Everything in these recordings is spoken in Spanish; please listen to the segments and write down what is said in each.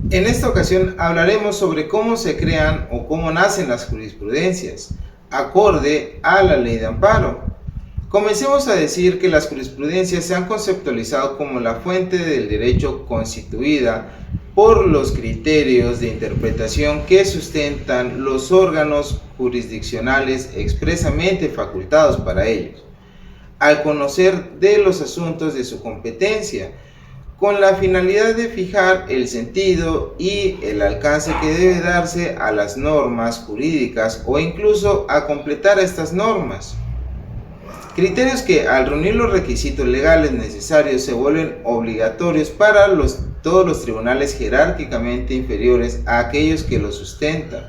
En esta ocasión hablaremos sobre cómo se crean o cómo nacen las jurisprudencias, acorde a la ley de amparo. Comencemos a decir que las jurisprudencias se han conceptualizado como la fuente del derecho constituida por los criterios de interpretación que sustentan los órganos jurisdiccionales expresamente facultados para ellos, al conocer de los asuntos de su competencia, con la finalidad de fijar el sentido y el alcance que debe darse a las normas jurídicas o incluso a completar estas normas. Criterios que al reunir los requisitos legales necesarios se vuelven obligatorios para todos los tribunales jerárquicamente inferiores a aquellos que los sustentan.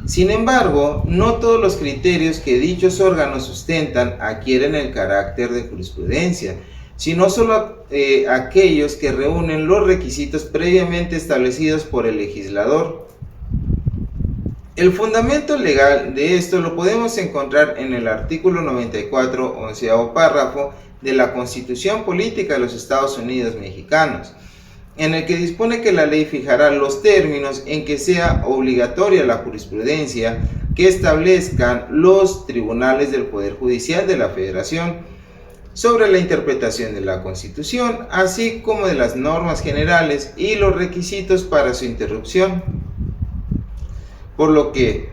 Sin embargo, no todos los criterios que dichos órganos sustentan adquieren el carácter de jurisprudencia, sino solo aquellos que reúnen los requisitos previamente establecidos por el legislador. El fundamento legal de esto lo podemos encontrar en el artículo 94, 11º párrafo de la Constitución Política de los Estados Unidos Mexicanos, en el que dispone que la ley fijará los términos en que sea obligatoria la jurisprudencia que establezcan los tribunales del Poder Judicial de la Federación sobre la interpretación de la Constitución, así como de las normas generales y los requisitos para su interrupción. Por lo que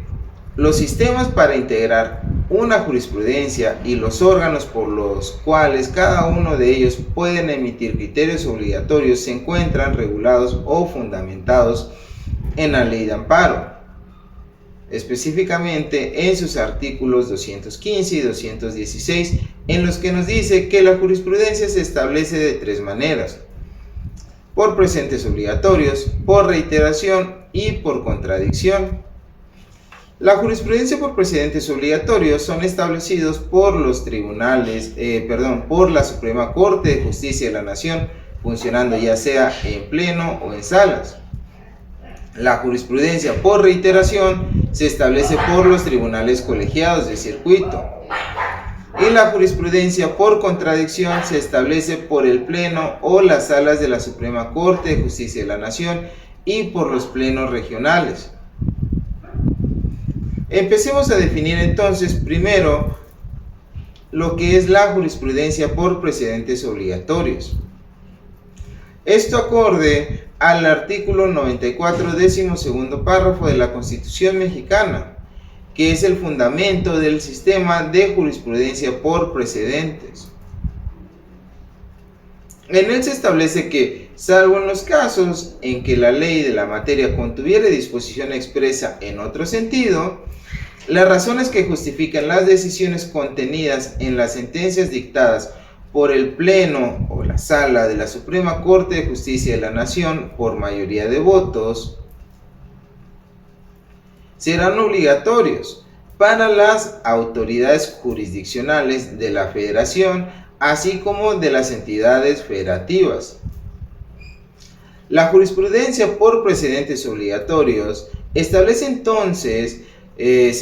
los sistemas para integrar una jurisprudencia y los órganos por los cuales cada uno de ellos pueden emitir criterios obligatorios se encuentran regulados o fundamentados en la ley de amparo, específicamente en sus artículos 215 y 216, en los que nos dice que la jurisprudencia se establece de tres maneras: por presentes obligatorios, por reiteración y por contradicción. La jurisprudencia por precedentes obligatorios son establecidos por los tribunales, por la Suprema Corte de Justicia de la Nación, funcionando ya sea en pleno o en salas. La jurisprudencia por reiteración se establece por los tribunales colegiados de circuito. Y la jurisprudencia por contradicción se establece por el pleno o las salas de la Suprema Corte de Justicia de la Nación y por los plenos regionales. Empecemos a definir entonces primero lo que es la jurisprudencia por precedentes obligatorios. Esto acorde al artículo 94, 12º párrafo de la Constitución Mexicana, que es el fundamento del sistema de jurisprudencia por precedentes. En él se establece que, salvo en los casos en que la ley de la materia contuviere disposición expresa en otro sentido, las razones que justifican las decisiones contenidas en las sentencias dictadas por el Pleno o la Sala de la Suprema Corte de Justicia de la Nación por mayoría de votos serán obligatorios para las autoridades jurisdiccionales de la Federación, así como de las entidades federativas. La jurisprudencia por precedentes obligatorios se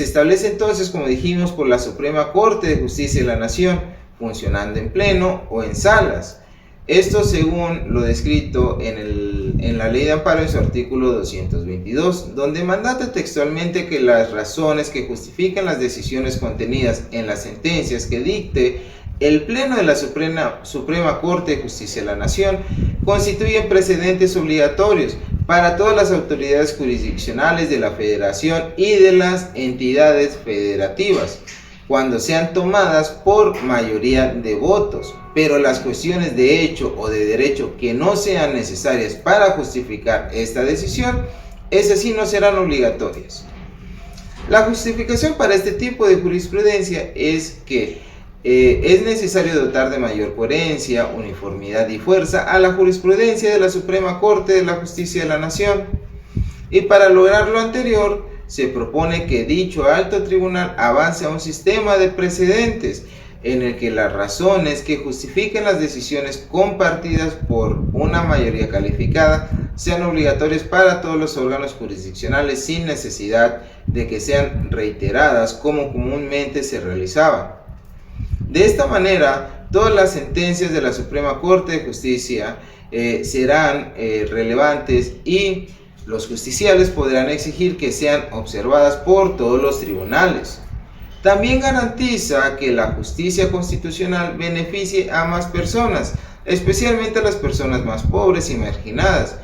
establece entonces, como dijimos, por la Suprema Corte de Justicia de la Nación, funcionando en pleno o en salas. Esto según lo descrito en la ley de amparo en su artículo 222, donde mandata textualmente que las razones que justifican las decisiones contenidas en las sentencias que dicte el Pleno de la Suprema Corte de Justicia de la Nación constituyen precedentes obligatorios para todas las autoridades jurisdiccionales de la Federación y de las entidades federativas, cuando sean tomadas por mayoría de votos, pero las cuestiones de hecho o de derecho que no sean necesarias para justificar esta decisión, esas sí no serán obligatorias. La justificación para este tipo de jurisprudencia es que es necesario dotar de mayor coherencia, uniformidad y fuerza a la jurisprudencia de la Suprema Corte de la Justicia de la Nación, y para lograr lo anterior se propone que dicho alto tribunal avance a un sistema de precedentes en el que las razones que justifiquen las decisiones compartidas por una mayoría calificada sean obligatorias para todos los órganos jurisdiccionales sin necesidad de que sean reiteradas como comúnmente se realizaba. De esta manera, todas las sentencias de la Suprema Corte de Justicia serán relevantes y los justiciables podrán exigir que sean observadas por todos los tribunales. También garantiza que la justicia constitucional beneficie a más personas, especialmente a las personas más pobres y marginadas,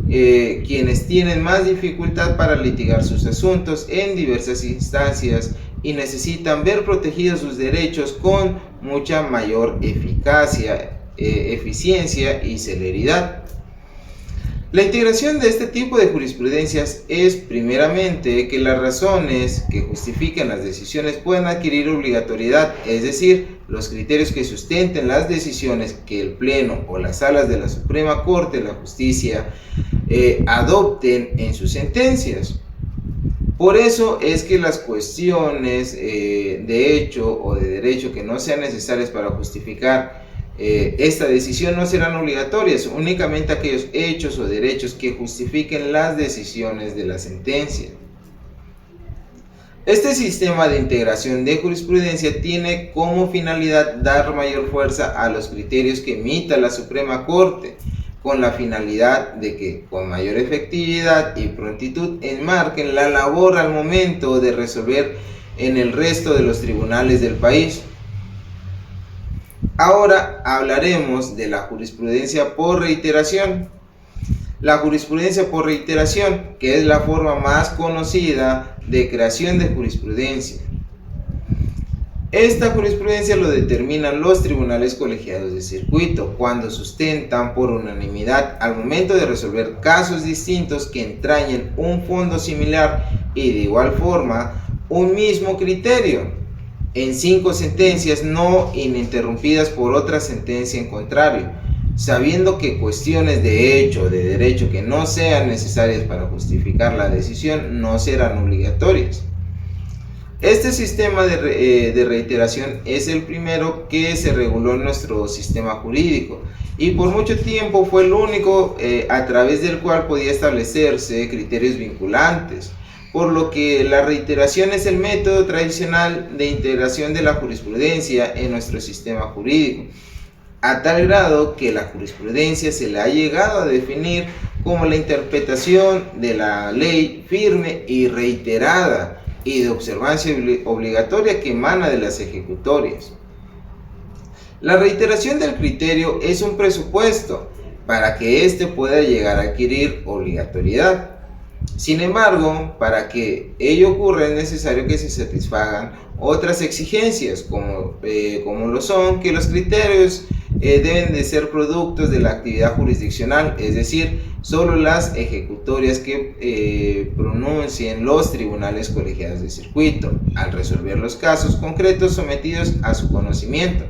quienes tienen más dificultad para litigar sus asuntos en diversas instancias y necesitan ver protegidos sus derechos con mucha mayor eficacia, eficiencia y celeridad. La integración de este tipo de jurisprudencias es, primeramente, que las razones que justifiquen las decisiones puedan adquirir obligatoriedad, es decir, los criterios que sustenten las decisiones que el Pleno o las salas de la Suprema Corte de la Justicia adopten en sus sentencias. Por eso es que las cuestiones de hecho o de derecho que no sean necesarias para justificar esta decisión no serán obligatorias, únicamente aquellos hechos o derechos que justifiquen las decisiones de la sentencia. Este sistema de integración de jurisprudencia tiene como finalidad dar mayor fuerza a los criterios que emita la Suprema Corte, con la finalidad de que con mayor efectividad y prontitud enmarquen la labor al momento de resolver en el resto de los tribunales del país. Ahora hablaremos de la jurisprudencia por reiteración. La jurisprudencia por reiteración, que es la forma más conocida de creación de jurisprudencia. Esta jurisprudencia lo determinan los tribunales colegiados de circuito cuando sustentan por unanimidad al momento de resolver casos distintos que entrañen un fondo similar y de igual forma un mismo criterio, en 5 sentencias no ininterrumpidas por otra sentencia en contrario, sabiendo que cuestiones de hecho o de derecho que no sean necesarias para justificar la decisión no serán obligatorias. Este sistema de reiteración es el primero que se reguló en nuestro sistema jurídico y por mucho tiempo fue el único a través del cual podía establecerse criterios vinculantes, por lo que la reiteración es el método tradicional de integración de la jurisprudencia en nuestro sistema jurídico, a tal grado que la jurisprudencia se le ha llegado a definir como la interpretación de la ley firme y reiterada y de observancia obligatoria que emana de las ejecutorias. La reiteración del criterio es un presupuesto para que éste pueda llegar a adquirir obligatoriedad. Sin embargo, para que ello ocurra es necesario que se satisfagan otras exigencias, como lo son que los criterios deben de ser productos de la actividad jurisdiccional, es decir, solo las ejecutorias que pronuncien los tribunales colegiados de circuito al resolver los casos concretos sometidos a su conocimiento.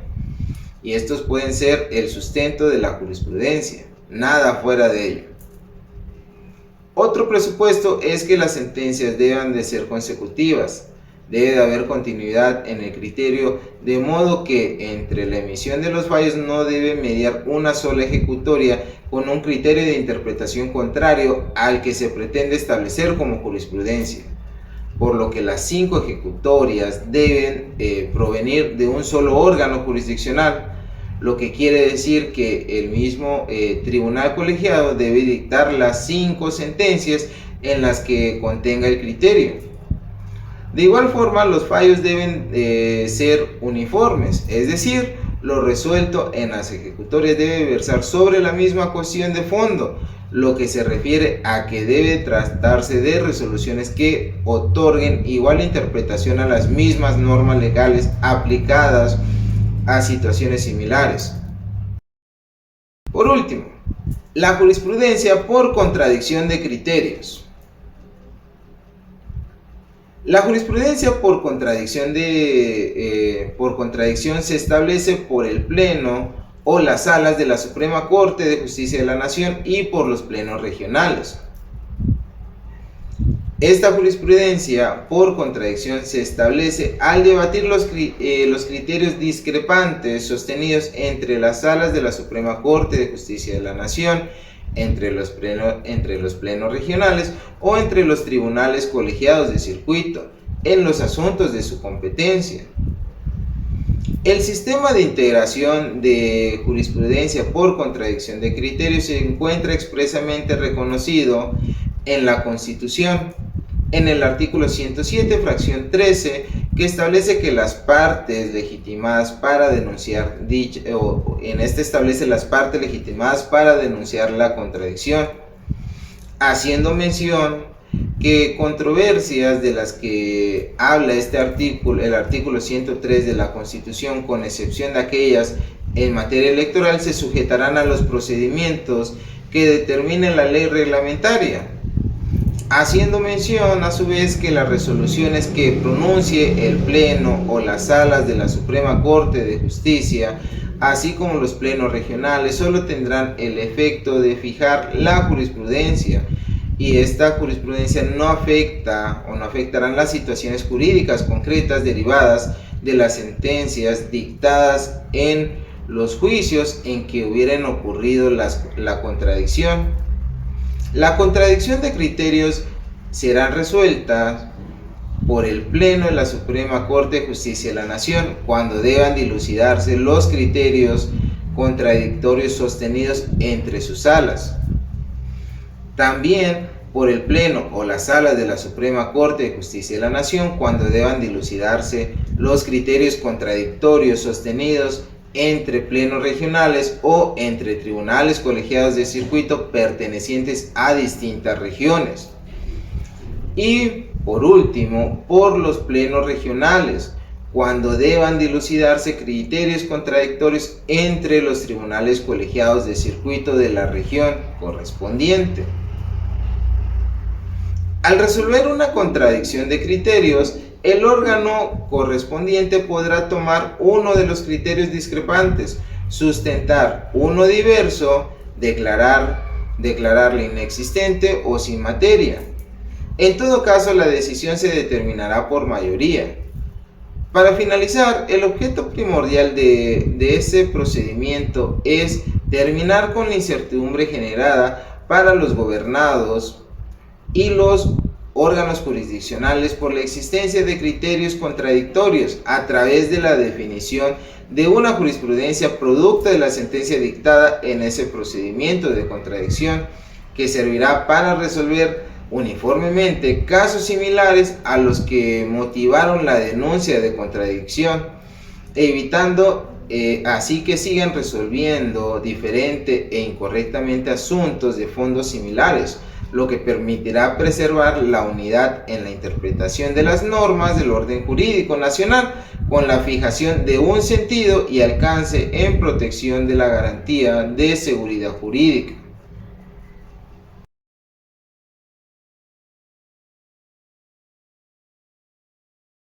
Y estos pueden ser el sustento de la jurisprudencia, nada fuera de ello. Otro presupuesto es que las sentencias deban de ser consecutivas. Debe de haber continuidad en el criterio, de modo que entre la emisión de los fallos no debe mediar una sola ejecutoria con un criterio de interpretación contrario al que se pretende establecer como jurisprudencia, por lo que las 5 ejecutorias deben provenir de un solo órgano jurisdiccional, lo que quiere decir que el mismo tribunal colegiado debe dictar las 5 sentencias en las que contenga el criterio. De igual forma, los fallos deben ser uniformes, es decir, lo resuelto en las ejecutorias debe versar sobre la misma cuestión de fondo, lo que se refiere a que debe tratarse de resoluciones que otorguen igual interpretación a las mismas normas legales aplicadas a situaciones similares. Por último, la jurisprudencia por contradicción de criterios. La jurisprudencia por contradicción se establece por el Pleno o las salas de la Suprema Corte de Justicia de la Nación y por los plenos regionales. Esta jurisprudencia por contradicción se establece al debatir los criterios discrepantes sostenidos entre las salas de la Suprema Corte de Justicia de la Nación, entre los plenos regionales o entre los tribunales colegiados de circuito en los asuntos de su competencia. El sistema de integración de jurisprudencia por contradicción de criterios se encuentra expresamente reconocido en la Constitución, en el artículo 107, fracción 13, que establece que las partes legitimadas para denunciar establece las partes legitimadas para denunciar la contradicción, haciendo mención que controversias de las que habla este artículo, el artículo 103 de la Constitución, con excepción de aquellas en materia electoral, se sujetarán a los procedimientos que determine la ley reglamentaria, haciendo mención a su vez que las resoluciones que pronuncie el Pleno o las salas de la Suprema Corte de Justicia, así como los plenos regionales, solo tendrán el efecto de fijar la jurisprudencia, y esta jurisprudencia no afecta o no afectarán las situaciones jurídicas concretas derivadas de las sentencias dictadas en los juicios en que hubieran ocurrido la contradicción. La contradicción de criterios será resuelta por el Pleno de la Suprema Corte de Justicia de la Nación cuando deban dilucidarse los criterios contradictorios sostenidos entre sus salas. También por el Pleno o las salas de la Suprema Corte de Justicia de la Nación cuando deban dilucidarse los criterios contradictorios sostenidos entre plenos regionales o entre tribunales colegiados de circuito pertenecientes a distintas regiones. Y por último, por los plenos regionales, cuando deban dilucidarse criterios contradictorios entre los tribunales colegiados de circuito de la región correspondiente. Al resolver una contradicción de criterios, el órgano correspondiente podrá tomar uno de los criterios discrepantes, sustentar uno diverso, declararle inexistente o sin materia. En todo caso, la decisión se determinará por mayoría. Para finalizar, el objeto primordial de ese procedimiento es terminar con la incertidumbre generada para los gobernados y los órganos jurisdiccionales por la existencia de criterios contradictorios a través de la definición de una jurisprudencia producto de la sentencia dictada en ese procedimiento de contradicción, que servirá para resolver uniformemente casos similares a los que motivaron la denuncia de contradicción, evitando así que sigan resolviendo diferente e incorrectamente asuntos de fondo similares, lo que permitirá preservar la unidad en la interpretación de las normas del orden jurídico nacional, con la fijación de un sentido y alcance en protección de la garantía de seguridad jurídica.